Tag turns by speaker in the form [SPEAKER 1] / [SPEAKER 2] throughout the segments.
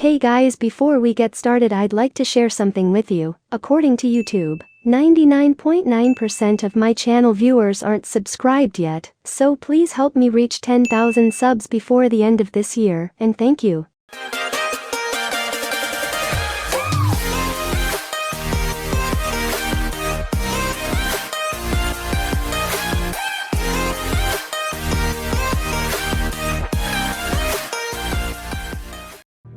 [SPEAKER 1] Hey guys, before we get started, I'd like to share something with you. According to YouTube, 99.9% of my channel viewers aren't subscribed yet, so please help me reach 10,000 subs before the end of this year, and thank you.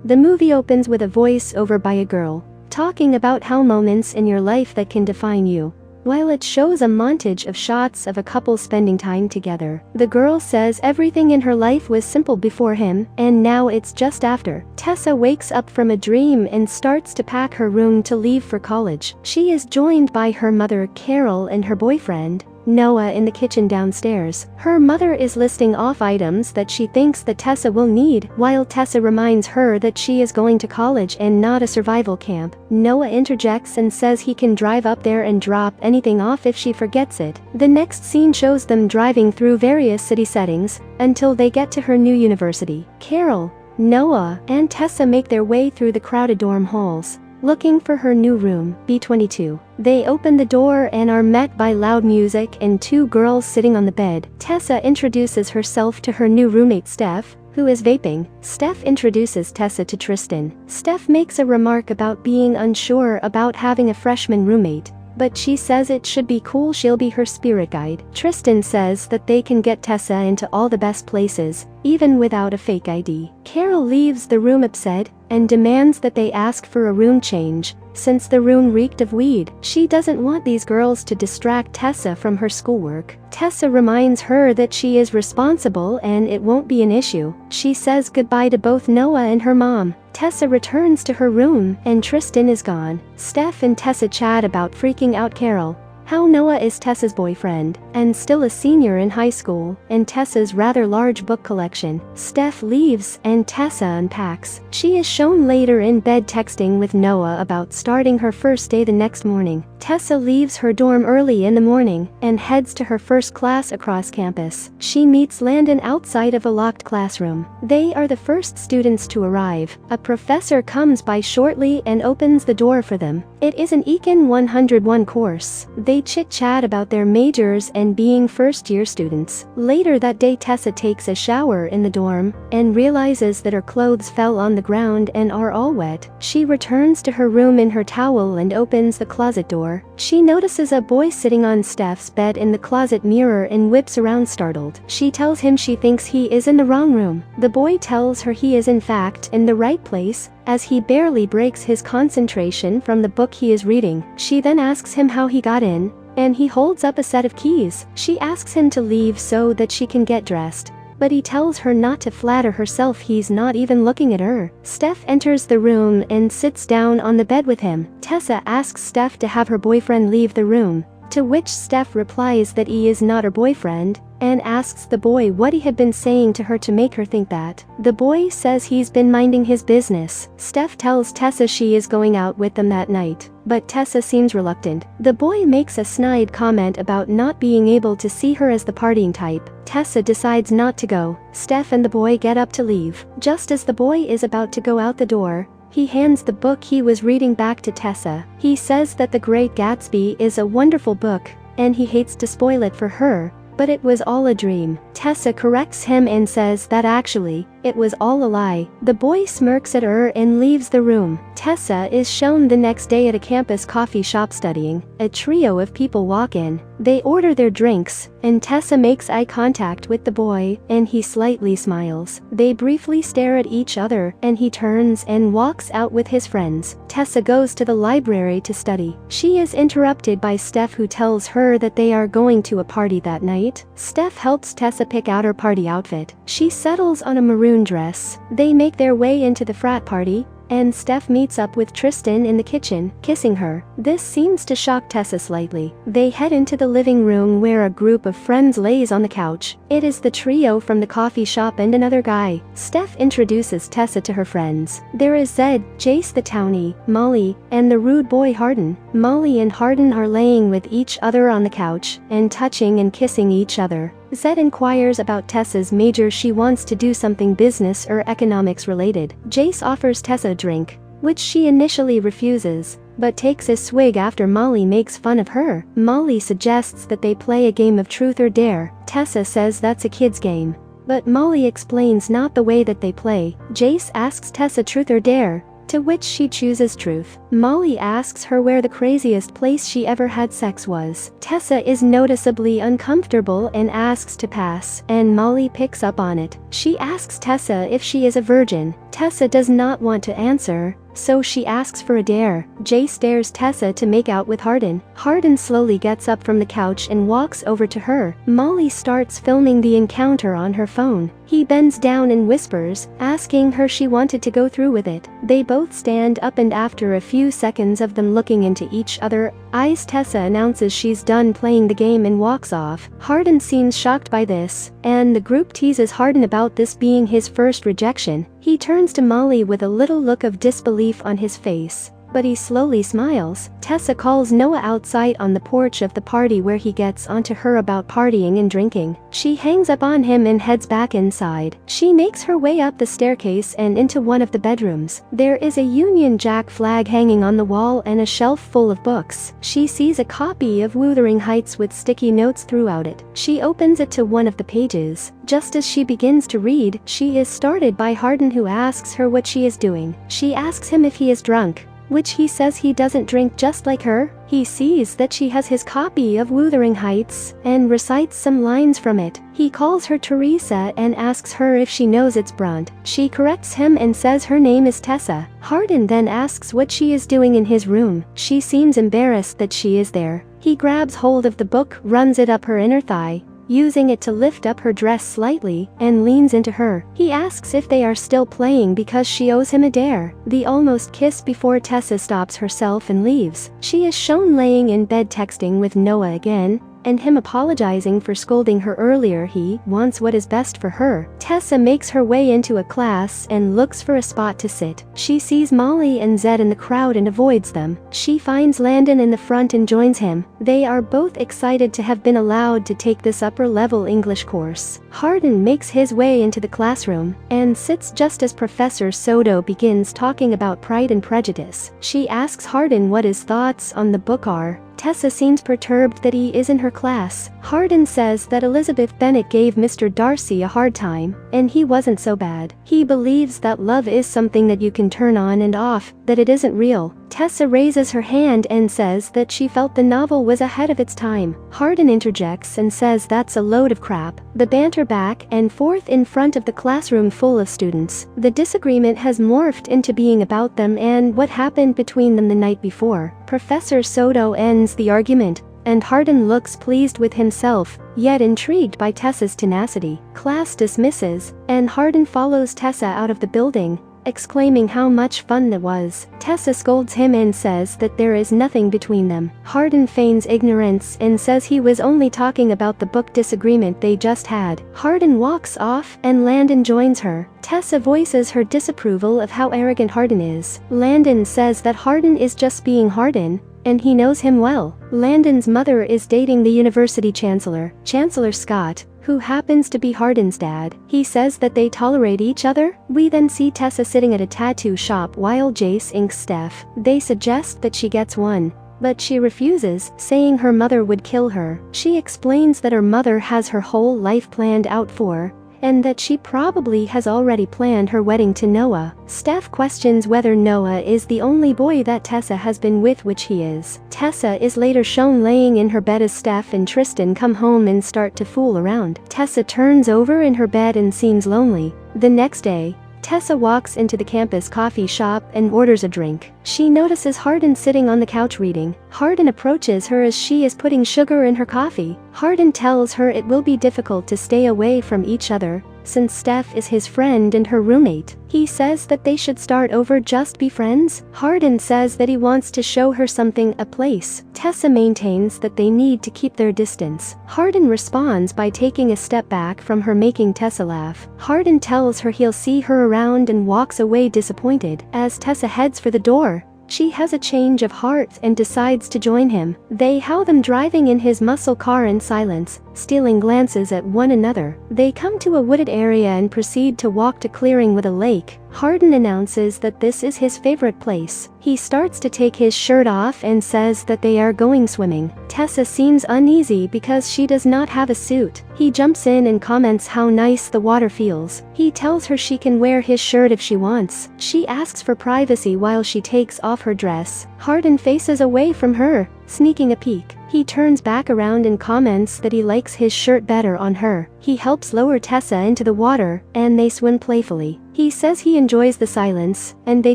[SPEAKER 1] The movie opens with a voice-over by a girl, talking about how moments in your life that can define you. While it shows a montage of shots of a couple spending time together, the girl says everything in her life was simple before him, and now it's just after. Tessa wakes up from a dream and starts to pack her room to leave for college. She is joined by her mother Carol and her boyfriend Noah in the kitchen downstairs. Her mother is listing off items that she thinks that Tessa will need, while Tessa reminds her that she is going to college and not a survival camp. Noah interjects and says he can drive up there and drop anything off if she forgets it. The next scene shows them driving through various city settings until they get to her new university. Carol, Noah, and Tessa make their way through the crowded dorm halls, looking for her new room, B22. They open the door and are met by loud music and two girls sitting on the bed. Tessa introduces herself to her new roommate Steph, who is vaping. Steph introduces Tessa to Tristan. Steph makes a remark about being unsure about having a freshman roommate, but she says it should be cool, she'll be her spirit guide. Tristan says that they can get Tessa into all the best places, even without a fake ID. Carol leaves the room upset and demands that they ask for a room change, since the room reeked of weed. She doesn't want these girls to distract Tessa from her schoolwork. Tessa reminds her that she is responsible and it won't be an issue. She says goodbye to both Noah and her mom. Tessa returns to her room and Tristan is gone. Steph and Tessa chat about freaking out Carol, how Noah is Tessa's boyfriend, and still a senior in high school, and Tessa's rather large book collection. Steph leaves and Tessa unpacks. She is shown later in bed texting with Noah about starting her first day the next morning. Tessa leaves her dorm early in the morning and heads to her first class across campus. She meets Landon outside of a locked classroom. They are the first students to arrive. A professor comes by shortly and opens the door for them. It is an Econ 101 course. They chit-chat about their majors and being first-year students. Later that day, Tessa takes a shower in the dorm and realizes that her clothes fell on the ground and are all wet. She returns to her room in her towel and opens the closet door. She notices a boy sitting on Steph's bed in the closet mirror and whips around startled. She tells him she thinks he is in the wrong room. The boy tells her he is in fact in the right place, as he barely breaks his concentration from the book he is reading. She then asks him how he got in, and he holds up a set of keys. She asks him to leave so that she can get dressed, but he tells her not to flatter herself, he's not even looking at her. Steph enters the room and sits down on the bed with him. Tessa asks Steph to have her boyfriend leave the room, to which Steph replies that he is not her boyfriend, and asks the boy what he had been saying to her to make her think that. The boy says he's been minding his business. Steph tells Tessa she is going out with them that night, but Tessa seems reluctant. The boy makes a snide comment about not being able to see her as the partying type. Tessa decides not to go. Steph and the boy get up to leave. Just as the boy is about to go out the door, he hands the book he was reading back to Tessa. He says that The Great Gatsby is a wonderful book, and he hates to spoil it for her, but it was all a dream. Tessa corrects him and says that actually, it was all a lie. The boy smirks at her and leaves the room. Tessa is shown the next day at a campus coffee shop studying. A trio of people walk in. They order their drinks, and Tessa makes eye contact with the boy, and he slightly smiles. They briefly stare at each other, and he turns and walks out with his friends. Tessa goes to the library to study. She is interrupted by Steph, who tells her that they are going to a party that night. Steph helps Tessa pick out her party outfit. She settles on a maroon dress. They make their way into the frat party, and Steph meets up with Tristan in the kitchen, kissing her. This seems to shock Tessa slightly. They head into the living room where a group of friends lays on the couch. It is the trio from the coffee shop and another guy. Steph introduces Tessa to her friends. There is Zed, Jace the townie, Molly, and the rude boy Hardin. Molly and Hardin are laying with each other on the couch, and touching and kissing each other. Zed inquires about Tessa's major. She wants to do something business or economics related. Jace offers Tessa a drink, which she initially refuses, but takes a swig after Molly makes fun of her. Molly suggests that they play a game of truth or dare. Tessa says that's a kid's game, but Molly explains not the way that they play. Jace asks Tessa truth or dare, to which she chooses truth. Molly asks her where the craziest place she ever had sex was. Tessa is noticeably uncomfortable and asks to pass, and Molly picks up on it. She asks Tessa if she is a virgin. Tessa does not want to answer, so she asks for a dare. Jace dares Tessa to make out with Hardin. Hardin slowly gets up from the couch and walks over to her. Molly starts filming the encounter on her phone. He bends down and whispers, asking her she wanted to go through with it. They both stand up, and after a few seconds of them looking into each other eyes, Tessa announces she's done playing the game and walks off. Hardin seems shocked by this, and the group teases Hardin about this being his first rejection. He turns to Molly with a little look of disbelief on his face, but he slowly smiles. Tessa calls Noah outside on the porch of the party, where he gets onto her about partying and drinking. She hangs up on him and heads back inside. She makes her way up the staircase and into one of the bedrooms. There is a Union Jack flag hanging on the wall and a shelf full of books. She sees a copy of Wuthering Heights with sticky notes throughout it. She opens it to one of the pages. Just as she begins to read, she is startled by Hardin, who asks her what she is doing. She asks him if he is drunk, which he says he doesn't drink, just like her. He sees that she has his copy of Wuthering Heights and recites some lines from it. He calls her Teresa and asks her if she knows it's Brunt. She corrects him and says her name is Tessa. Hardin then asks what she is doing in his room. She seems embarrassed that she is there. He grabs hold of the book, runs it up her inner thigh, using it to lift up her dress slightly, and leans into her. He asks if they are still playing because she owes him a dare. They almost kiss before Tessa stops herself and leaves. She is shown laying in bed texting with Noah again, and him apologizing for scolding her earlier. He wants what is best for her. Tessa makes her way into a class and looks for a spot to sit. She sees Molly and Zed in the crowd and avoids them. She finds Landon in the front and joins him. They are both excited to have been allowed to take this upper-level English course. Hardin makes his way into the classroom and sits just as Professor Soto begins talking about Pride and Prejudice. She asks Hardin what his thoughts on the book are. Tessa seems perturbed that he is in her class. Hardin says that Elizabeth Bennet gave Mr. Darcy a hard time, and he wasn't so bad. He believes that love is something that you can turn on and off, that it isn't real. Tessa raises her hand and says that she felt the novel was ahead of its time. Hardin interjects and says that's a load of crap. The banter back and forth in front of the classroom full of students. The disagreement has morphed into being about them and what happened between them the night before. Professor Soto ends the argument, and Hardin looks pleased with himself, yet intrigued by Tessa's tenacity. Class dismisses, and Hardin follows Tessa out of the building, exclaiming how much fun that was. Tessa scolds him and says that there is nothing between them. Hardin feigns ignorance and says he was only talking about the book disagreement they just had. Hardin walks off and Landon joins her. Tessa voices her disapproval of how arrogant Hardin is. Landon says that Hardin is just being Hardin, and he knows him well. Landon's mother is dating the university chancellor, Chancellor Scott, who happens to be Hardin's dad. He says that they tolerate each other. We then see Tessa sitting at a tattoo shop while Jace inks Steph. They suggest that she gets one, but she refuses, saying her mother would kill her. She explains that her mother has her whole life planned out for, and that she probably has already planned her wedding to Noah. Steph questions whether Noah is the only boy that Tessa has been with, which he is. Tessa is later shown laying in her bed as Steph and Tristan come home and start to fool around. Tessa turns over in her bed and seems lonely. The next day, Tessa walks into the campus coffee shop and orders a drink. She notices Hardin sitting on the couch reading. Hardin approaches her as she is putting sugar in her coffee. Hardin tells her it will be difficult to stay away from each other, since Steph is his friend and her roommate. He says that they should start over, just be friends. Hardin says that he wants to show her something, a place. Tessa maintains that they need to keep their distance. Hardin responds by taking a step back from her, making Tessa laugh. Hardin tells her he'll see her around and walks away disappointed. As Tessa heads for the door, She has a change of heart and decides to join him. They how them driving in his muscle car in silence, stealing glances at one another. They come to a wooded area and proceed to walk to clearing with a lake. Hardin announces that this is his favorite place. He starts to take his shirt off and says that they are going swimming. Tessa seems uneasy because she does not have a suit. He jumps in and comments how nice the water feels. He tells her she can wear his shirt if she wants. She asks for privacy while she takes off her dress. Hardin faces away from her, sneaking a peek. He turns back around and comments that he likes his shirt better on her. He helps lower Tessa into the water, and they swim playfully. He says he enjoys the silence, and they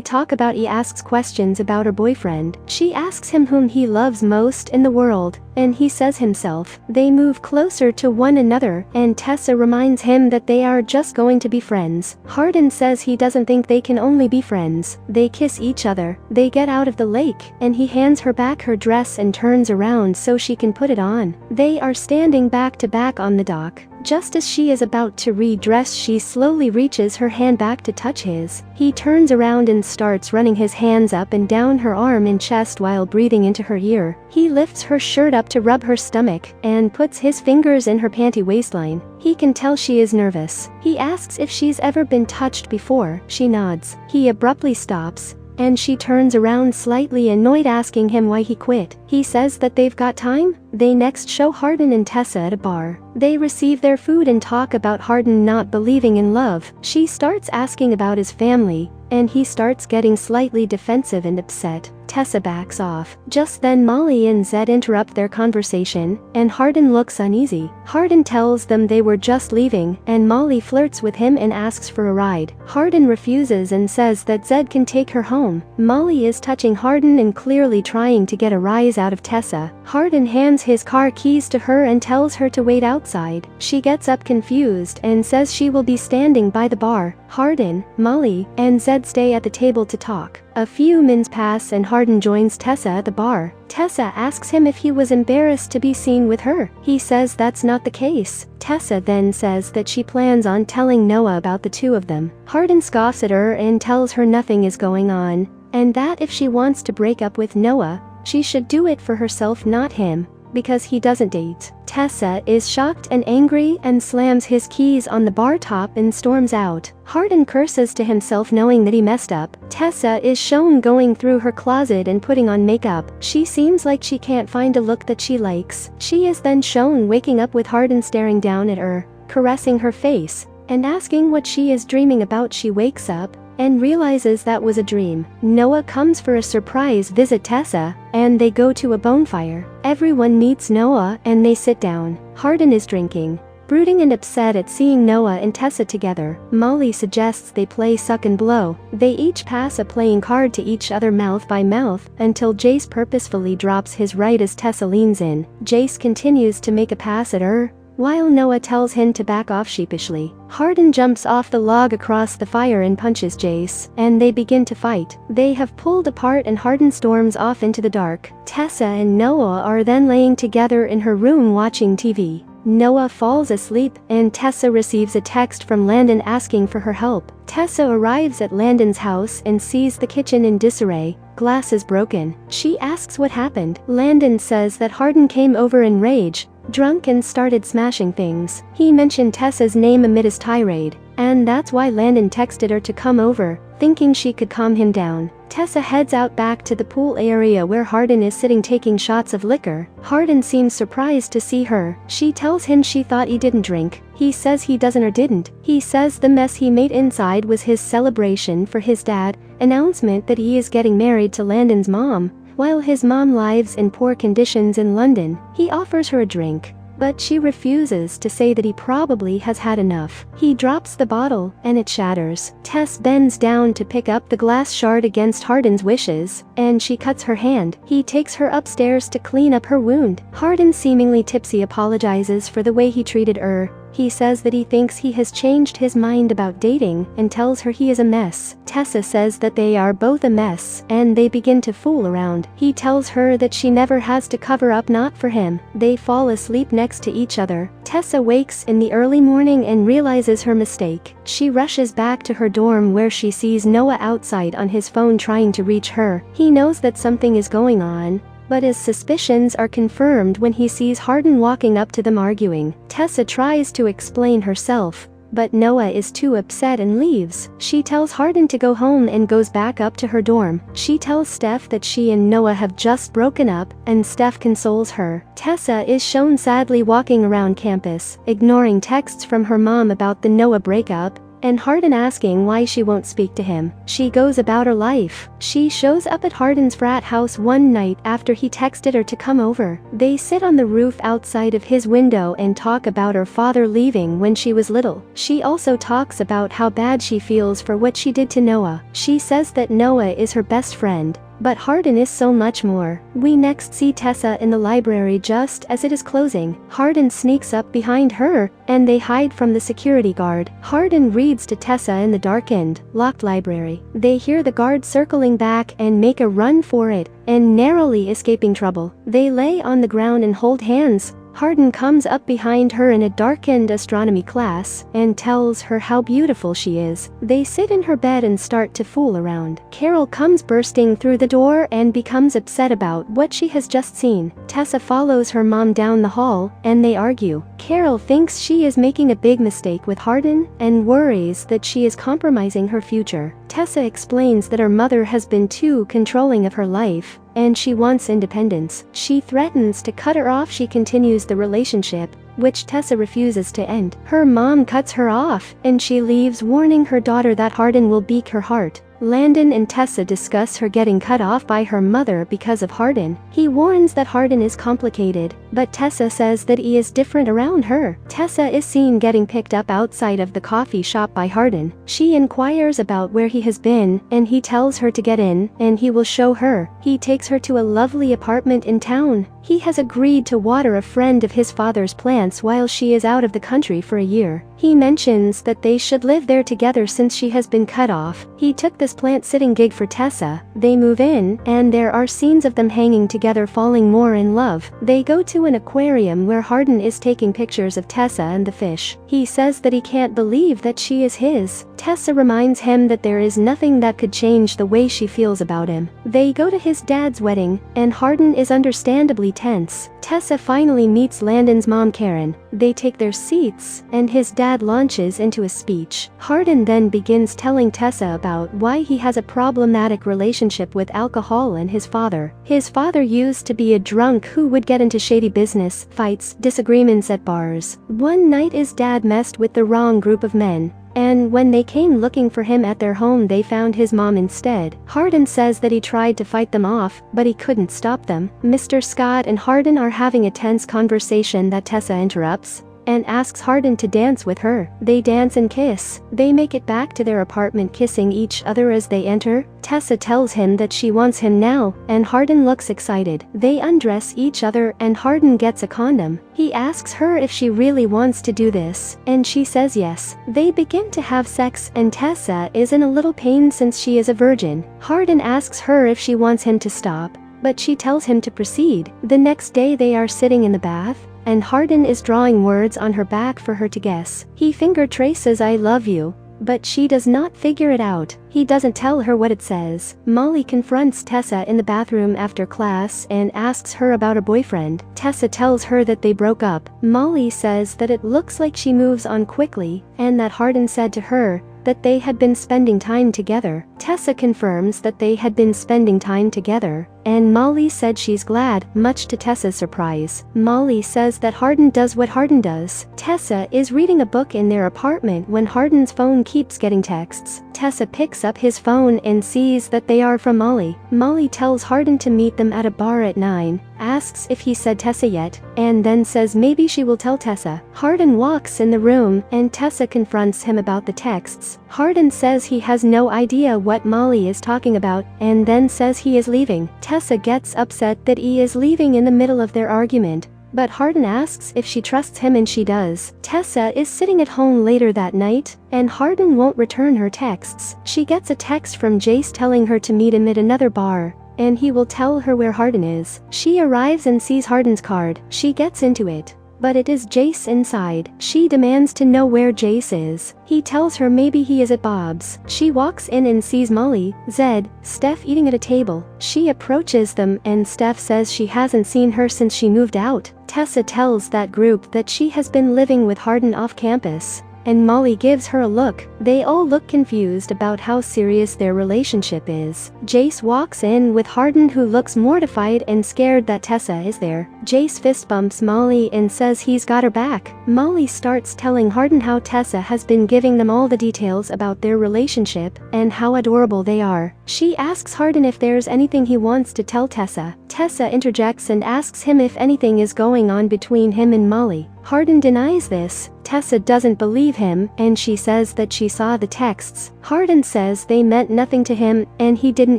[SPEAKER 1] talk about he asks questions about her boyfriend. She asks him whom he loves most in the world, and he says himself. They move closer to one another, and Tessa reminds him that they are just going to be friends. Hardin says he doesn't think they can only be friends. They kiss each other. They get out of the lake, and he hands her back her dress and turns around so she can put it on. They are standing back to back on the dock. Just as she is about to redress, she slowly reaches her hand back to touch his. He turns around and starts running his hands up and down her arm and chest while breathing into her ear. He lifts her shirt up to rub her stomach and puts his fingers in her panty waistline. He can tell she is nervous. He asks if she's ever been touched before. She nods. He abruptly stops, and she turns around slightly annoyed, asking him why he quit. He says that they've got time. They next show Hardin and Tessa at a bar. They receive their food and talk about Hardin not believing in love. She starts asking about his family, and he starts getting slightly defensive and upset. Tessa backs off. Just then Molly and Zed interrupt their conversation, and Hardin looks uneasy. Hardin tells them they were just leaving, and Molly flirts with him and asks for a ride. Hardin refuses and says that Zed can take her home. Molly is touching Hardin and clearly trying to get a rise out of Tessa. Hardin hands his car keys to her and tells her to wait outside. She gets up confused and says she will be standing by the bar. Hardin, Molly, and Zed stay at the table to talk. A few minutes pass and Hardin joins Tessa at the bar. Tessa asks him if he was embarrassed to be seen with her. He says that's not the case. Tessa then says that she plans on telling Noah about the two of them. Hardin scoffs at her and tells her nothing is going on, and that if she wants to break up with Noah, she should do it for herself, not him, because he doesn't date. Tessa is shocked and angry and slams his keys on the bar top and storms out. Hardin curses to himself knowing that he messed up. Tessa is shown going through her closet and putting on makeup. She seems like she can't find a look that she likes. She is then shown waking up with Hardin staring down at her, caressing her face, and asking what she is dreaming about. She wakes up and realizes that was a dream. Noah comes for a surprise visit Tessa, and they go to a bonfire. Everyone meets Noah and they sit down. Hardin is drinking, brooding and upset at seeing Noah and Tessa together. Molly suggests they play suck and blow. They each pass a playing card to each other mouth by mouth until Jace purposefully drops his right as Tessa leans in. Jace continues to make a pass at her, while Noah tells him to back off sheepishly. Hardin jumps off the log across the fire and punches Jace, and they begin to fight. They have pulled apart and Hardin storms off into the dark. Tessa and Noah are then laying together in her room watching TV. Noah falls asleep, and Tessa receives a text from Landon asking for her help. Tessa arrives at Landon's house and sees the kitchen in disarray. Glass is broken. She asks what happened. Landon says that Hardin came over in rage, drunk, and started smashing things. He mentioned Tessa's name amid his tirade, and that's why Landon texted her to come over, thinking she could calm him down. Tessa heads out back to the pool area where Hardin is sitting taking shots of liquor. Hardin seems surprised to see her. She tells him she thought he didn't drink. He says he doesn't or didn't. He says the mess he made inside was his celebration for his dad, announcement that he is getting married to Landon's mom, while his mom lives in poor conditions in London. He offers her a drink, but she refuses to say that he probably has had enough. He drops the bottle, and it shatters. Tess bends down to pick up the glass shard against Hardin's wishes, and she cuts her hand. He takes her upstairs to clean up her wound. Hardin, seemingly tipsy, apologizes for the way he treated her. He says that he thinks he has changed his mind about dating and tells her he is a mess. Tessa says that they are both a mess and they begin to fool around. He tells her that she never has to cover up not for him. They fall asleep next to each other. Tessa wakes in the early morning and realizes her mistake. She rushes back to her dorm where she sees Noah outside on his phone trying to reach her. He knows that something is going on, but his suspicions are confirmed when he sees Hardin walking up to them arguing. Tessa tries to explain herself, but Noah is too upset and leaves. She tells Hardin to go home and goes back up to her dorm. She tells Steph that she and Noah have just broken up, and Steph consoles her. Tessa is shown sadly walking around campus, ignoring texts from her mom about the Noah breakup, and Hardin asking why she won't speak to him. She goes about her life. She shows up at Hardin's frat house one night after he texted her to come over. They sit on the roof outside of his window and talk about her father leaving when she was little. She also talks about how bad she feels for what she did to Noah. She says that Noah is her best friend, but Hardin is so much more. We next see Tessa in the library just as it is closing. Hardin sneaks up behind her, and they hide from the security guard. Hardin reads to Tessa in the darkened, locked library. They hear the guard circling back and make a run for it, and narrowly escaping trouble. They lay on the ground and hold hands. Hardin comes up behind her in a darkened astronomy class and tells her how beautiful she is. They sit in her bed and start to fool around. Carol comes bursting through the door and becomes upset about what she has just seen. Tessa follows her mom down the hall, and they argue. Carol thinks she is making a big mistake with Hardin and worries that she is compromising her future. Tessa explains that her mother has been too controlling of her life, and she wants independence. She threatens to cut her off. She continues the relationship, which Tessa refuses to end. Her mom cuts her off, and she leaves, warning her daughter that Hardin will break her heart. Landon and Tessa discuss her getting cut off by her mother because of Hardin. He warns that Hardin is complicated, but Tessa says that he is different around her. Tessa is seen getting picked up outside of the coffee shop by Hardin. She inquires about where he has been, and he tells her to get in, and he will show her. He takes her to a lovely apartment in town. He has agreed to water a friend of his father's plants while she is out of the country for a year. He mentions that they should live there together since she has been cut off. He took this plant-sitting gig for Tessa. They move in, and there are scenes of them hanging together, falling more in love. They go to an aquarium where Hardin is taking pictures of Tessa and the fish. He says that he can't believe that she is his. Tessa reminds him that there is nothing that could change the way she feels about him. They go to his dad's wedding, and Hardin is understandably tense. Tessa finally meets Landon's mom Karen. They take their seats, and his dad launches into a speech. Hardin then begins telling Tessa about why he has a problematic relationship with alcohol and his father. His father used to be a drunk who would get into shady business, fights, disagreements at bars. One night his dad messed with the wrong group of men, and when they came looking for him at their home, they found his mom instead. Hardin says that he tried to fight them off, but he couldn't stop them. Mr. Scott and Hardin are having a tense conversation that Tessa interrupts and asks Hardin to dance with her. They dance and kiss. They make it back to their apartment, kissing each other as they enter. Tessa tells him that she wants him now, and Hardin looks excited. They undress each other, and Hardin gets a condom. He asks her if she really wants to do this, and she says yes. They begin to have sex, and Tessa is in a little pain since she is a virgin. Hardin asks her if she wants him to stop, but she tells him to proceed. The next day they are sitting in the bath, and Hardin is drawing words on her back for her to guess. He finger traces "I love you," but she does not figure it out. He doesn't tell her what it says. Molly confronts Tessa in the bathroom after class and asks her about her boyfriend. Tessa tells her that they broke up. Molly says that it looks like she moves on quickly, and that Hardin said to her that they had been spending time together. Tessa confirms that they had been spending time together, and Molly said she's glad, much to Tessa's surprise. Molly says that Hardin does what Hardin does. Tessa is reading a book in their apartment when Hardin's phone keeps getting texts. Tessa picks up his phone and sees that they are from Molly. Molly tells Hardin to meet them at a bar at 9, asks if he said Tessa yet, and then says maybe she will tell Tessa. Hardin walks in the room, and Tessa confronts him about the texts. Hardin says he has no idea what Molly is talking about, and then says he is leaving. Tessa gets upset that he is leaving in the middle of their argument, but Hardin asks if she trusts him and she does. Tessa is sitting at home later that night, and Hardin won't return her texts. She gets a text from Jace telling her to meet him at another bar, and he will tell her where Hardin is. She arrives and sees Hardin's card. She gets into it, but it is Jace inside. She demands to know where Jace is. He tells her maybe he is at Bob's. She walks in and sees Molly, Zed, Steph eating at a table. She approaches them and Steph says she hasn't seen her since she moved out. Tessa tells that group that she has been living with Hardin off campus, and Molly gives her a look. They all look confused about how serious their relationship is. Jace walks in with Hardin, who looks mortified and scared that Tessa is there. Jace fist bumps Molly and says he's got her back. Molly starts telling Hardin how Tessa has been giving them all the details about their relationship and how adorable they are. She asks Hardin if there's anything he wants to tell Tessa. Tessa interjects and asks him if anything is going on between him and Molly. Hardin denies this. Tessa doesn't believe him, and she says that she saw the texts. Hardin says they meant nothing to him, and he didn't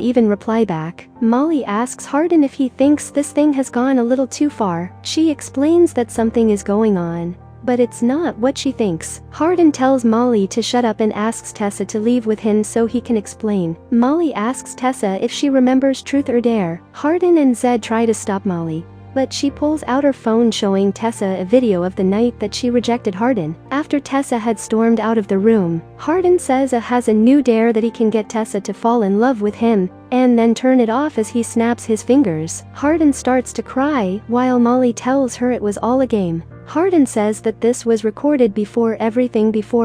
[SPEAKER 1] even reply back. Molly asks Hardin if he thinks this thing has gone a little too far. She explains that something is going on, but it's not what she thinks. Hardin tells Molly to shut up and asks Tessa to leave with him so he can explain. Molly asks Tessa if she remembers Truth or Dare. Hardin and Zed try to stop Molly, but she pulls out her phone showing Tessa a video of the night that she rejected Hardin. After Tessa had stormed out of the room, Hardin says has a new dare that he can get Tessa to fall in love with him, and then turn it off as he snaps his fingers. Hardin starts to cry, while Molly tells her it was all a game. Hardin says that this was recorded before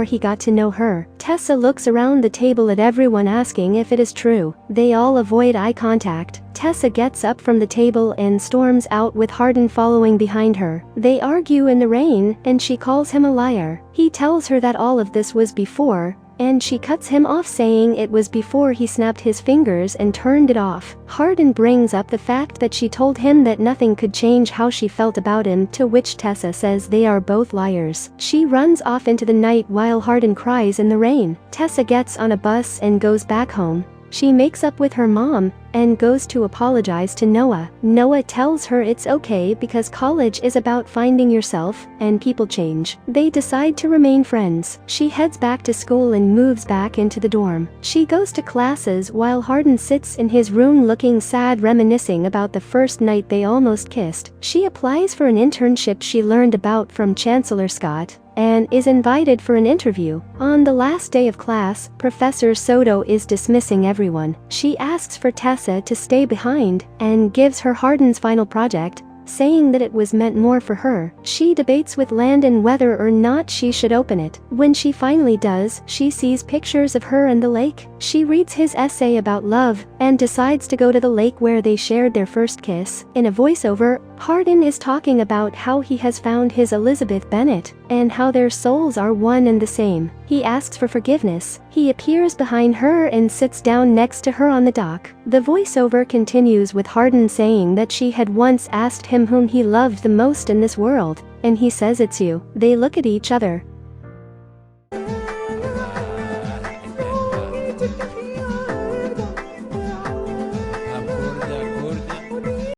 [SPEAKER 1] he got to know her. Tessa looks around the table at everyone asking if it is true. They all avoid eye contact. Tessa gets up from the table and storms out with Hardin following behind her. They argue in the rain, and she calls him a liar. He tells her that all of this was before, and she cuts him off saying it was before he snapped his fingers and turned it off. Hardin brings up the fact that she told him that nothing could change how she felt about him, to which Tessa says they are both liars. She runs off into the night while Hardin cries in the rain. Tessa gets on a bus and goes back home. She makes up with her mom and goes to apologize to Noah. Noah tells her it's okay because college is about finding yourself, and people change. They decide to remain friends. She heads back to school and moves back into the dorm. She goes to classes while Hardin sits in his room looking sad, reminiscing about the first night they almost kissed. She applies for an internship she learned about from Chancellor Scott, and is invited for an interview. On the last day of class, Professor Soto is dismissing everyone. She asks for Tessa to stay behind and gives her Hardin's final project, saying that it was meant more for her. She debates with Landon whether or not she should open it. When she finally does, she sees pictures of her and the lake. She reads his essay about love and decides to go to the lake where they shared their first kiss. In a voiceover, Hardin is talking about how he has found his Elizabeth Bennet and how their souls are one and the same. He asks for forgiveness. He appears behind her and sits down next to her on the dock. The voiceover continues with Hardin saying that she had once asked him whom he loved the most in this world, and he says it's you. They look at each other,